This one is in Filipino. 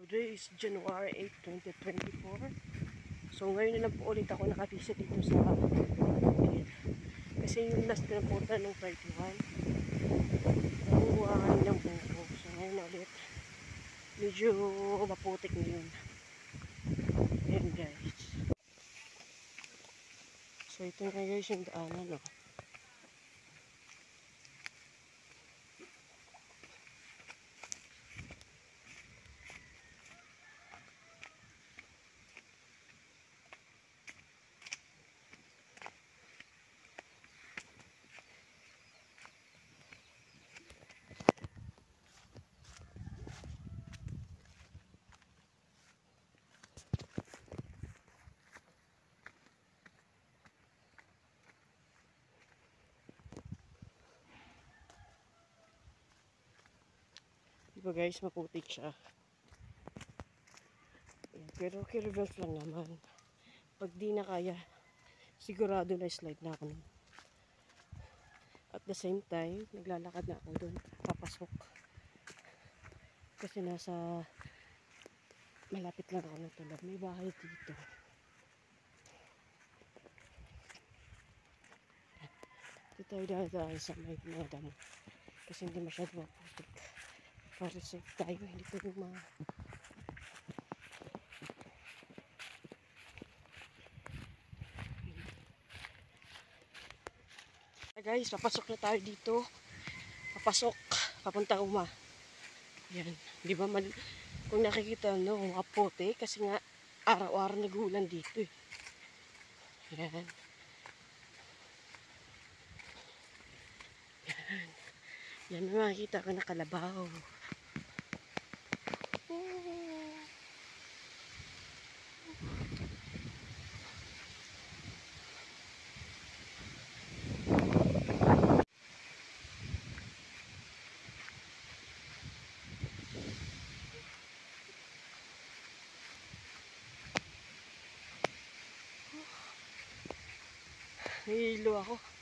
Today is January 8, 2024. So ngayon na lang po ulit ako nakavisit dito sa ayan. Kasi yung last na po ng 31 nakuhaan ng buko. So ngayon na ulit medyo maputik ngayon. Ayan guys. So ito na guys yung daanan, no? Diba guys, maputik siya. Pero okay, reverse lang naman. Pag di na kaya, sigurado na slide na ako. At the same time, naglalakad na ako doon, papasok. Kasi nasa malapit lang ako ng tulad. May bahay dito. Dito tayo dadaan sa may mga damo. Kasi hindi masyado maputik. Para safe tayo, hindi tayo guys, papasok na tayo dito. Papasok, papunta Uma. Yan, di ba kung nakikita no, maputi kasi nga araw-araw nagulan dito eh. Yan. Yan. Yan, may makikita ka na kalabaw. Nahihilo ako.